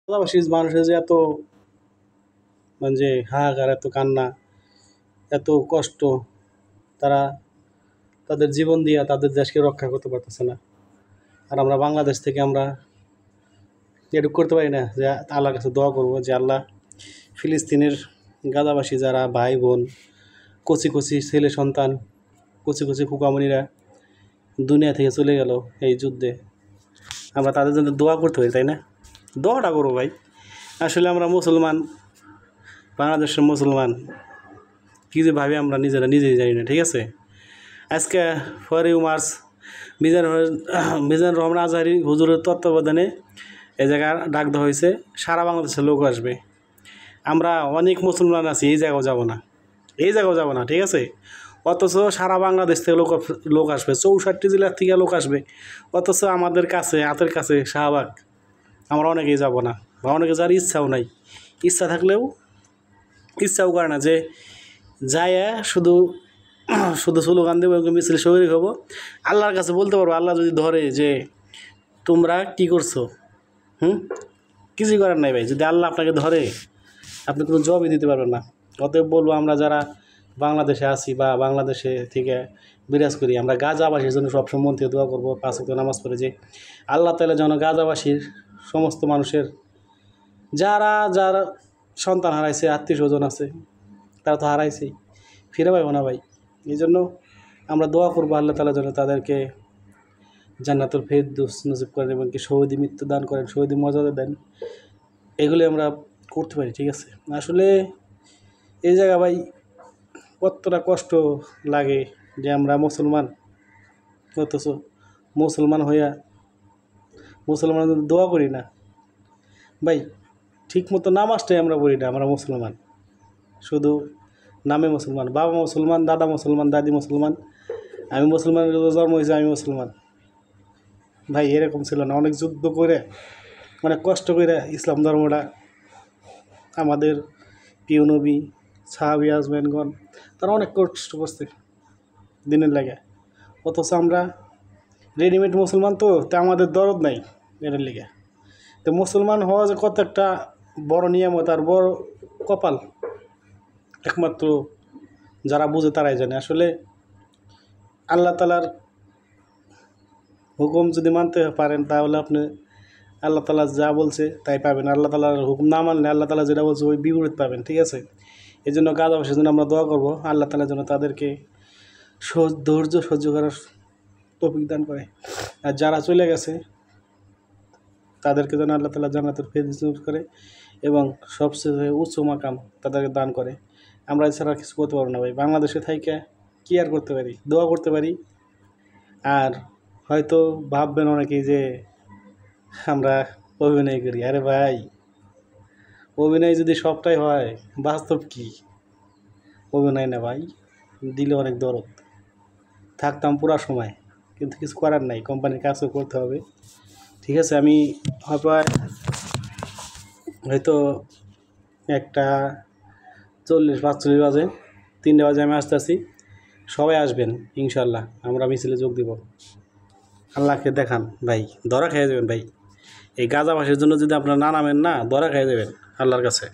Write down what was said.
পাশাপাশি মানুষের যে এত মানে যে হাহাকার, এত কান্না, এত কষ্ট, তারা তাদের জীবন দিয়ে তাদের দেশকে রক্ষা করতে পারতেছে না। আর আমরা বাংলাদেশ থেকে আমরা এটুকু করতে পারি না যে আল্লাহর কাছে দোয়া করবো যে আল্লাহ ফিলিস্তিনের গাজাবাসী যারা ভাই বোন, কচি কচি ছেলে সন্তান, কচি কচি কুকামণিরা দুনিয়া থেকে চলে গেল এই যুদ্ধে, আমরা তাদের জন্য দোয়া করতে পারি, তাই না? দোয়াটা করবো ভাই। আসলে আমরা মুসলমান, বাংলাদেশের মুসলমান, কী যে ভাবে আমরা নিজেই জানি না, ঠিক আছে? আজকে 4 মার্চ মিজানুর রহমান আজহারি হুজুরের তত্ত্বাবধানে এই জায়গায় ডাক দেওয়া হয়েছে, সারা বাংলাদেশের লোক আসবে। আমরা অনেক মুসলমান আছি, এই জায়গাও যাব না, ঠিক আছে? অথচ সারা বাংলাদেশ থেকে লোক আসবে, 64 জেলার থেকে লোক আসবে। অথচ আমাদের কাছে, হাতের কাছে শাহবাগ, আমরা অনেকেই যাব না, বা অনেকে যার ইচ্ছাও নাই। ইচ্ছা থাকলেও ইচ্ছাও করে না যে যায় শুধু স্লোগান দেবো, মিছিল শরীর হবো, আল্লাহর কাছে বলতে পারবো। আল্লাহ যদি ধরে যে তোমরা কী করছো, কিছুই করার নাই ভাই। যদি আল্লাহ আপনাকে ধরে, আপনি কোনো জবাবই দিতে পারবেন না। অতএব বলবো, আমরা যারা বাংলাদেশে আছি বা বাংলাদেশে থেকে বিরাজ করি, আমরা গাজাবাসীর জন্য সবসময় মন থেকে দোয়া করবো, 5 ওয়াক্ত নামাজ পড়ে, যে আল্লাহ তাআলা যেন গাজাবাসীর সমস্ত মানুষের যারা সন্তান হারাইছে, আত্মীয় স্বজন আছে, তারা তো হারাইছেই, ফিরে পাইব না ভাই। এই জন্য আমরা দোয়া করবো আল্লাহ তাআলা যেন তাদেরকে জান্নাতুল ফেরদৌস নসিব করেন এবং কি শহীদি মৃত্যু দান করেন, শহীদি মর্যাদা দেন। এগুলি আমরা করতে পারি, ঠিক আছে? আসলে এই জায়গা ভাই কতটা কষ্ট লাগে যে আমরা মুসলমান, অথচ মুসলমান হইয়া মুসলমান দোয়া করি না ভাই, ঠিক মতো নামাজটাই আমরা পড়ি না। আমরা মুসলমান, শুধু নামে মুসলমান, বাবা মুসলমান, দাদা মুসলমান, দাদি মুসলমান, আমি মুসলমানের জন্ম হয়েছে, আমি মুসলমান। ভাই এরকম ছিল না, অনেক যুদ্ধ করে, অনেক কষ্ট করে ইসলাম ধর্মটা আমাদের প্রিয় নবী, সাহাবী আজমাইনগণ, তারা অনেক কষ্ট করছে দিনের লাগে। অথচ আমরা রেডিমেড মুসলমান, তো আমাদের দরদ নাই এটার লেগে। তো মুসলমান হওয়া যে কত একটা বড় নিয়ামত আর বড় কপাল, একমাত্র যারা বুঝে তারাই জানে। আসলে আল্লাহ তাআলার হুকুম যদি মানতে পারেন, তাহলে আপনি আল্লাহ তাআলা যা বলছে তাই পাবেন। আল্লাহ তাআলার হুকুম না মানলে আল্লাহ তাআলা যেটা বলছে ওই বিপরীত পাবেন, ঠিক আছে? এই জন্য গাজাবাসীর জন্য আমরা দোয়া করবো, আল্লাহ তাআলা যেন তাদেরকে ধৈর্য সহ্য করার তৌফিক দান করে। আর যারা চলে গেছে তাদেরকে যেন আল্লাহ তাআলা জান্নাতুল ফেরদৌস করে এবং সবচেয়ে উচ্চ মাকাম তাদেরকে দান করে। আমরা এছাড়া কিছু করতে পারবো না ভাই। বাংলাদেশে থাইকা কি আর করতে পারি? দোয়া করতে পারি। আর হয়তো ভাববেন অনেকেই যে আমরা অভিনয় করি। আরে ভাই, অভিনয় যদি সবটাই হয়, বাস্তব কি? অভিনয় না ভাই, দিলে অনেক দরদ, থাকতাম পুরা সময়, কিন্তু কিছু করার নাই, কোম্পানির কাজও করতে হবে, ঠিক আছে? আমি হয়তো 1:40-45 বাজে, 3টে বাজে আমি আসতেছি। সবাই আসবেন ইনশাল্লাহ, আমরা মিছিলে যোগ দিব। আল্লাহকে দেখান ভাই, ধরা খেয়ে যাবেন ভাই। এই গাজাবাসীর জন্য যদি আপনারা না নামেন না, ধরা খেয়ে যাবেন আল্লাহর কাছে।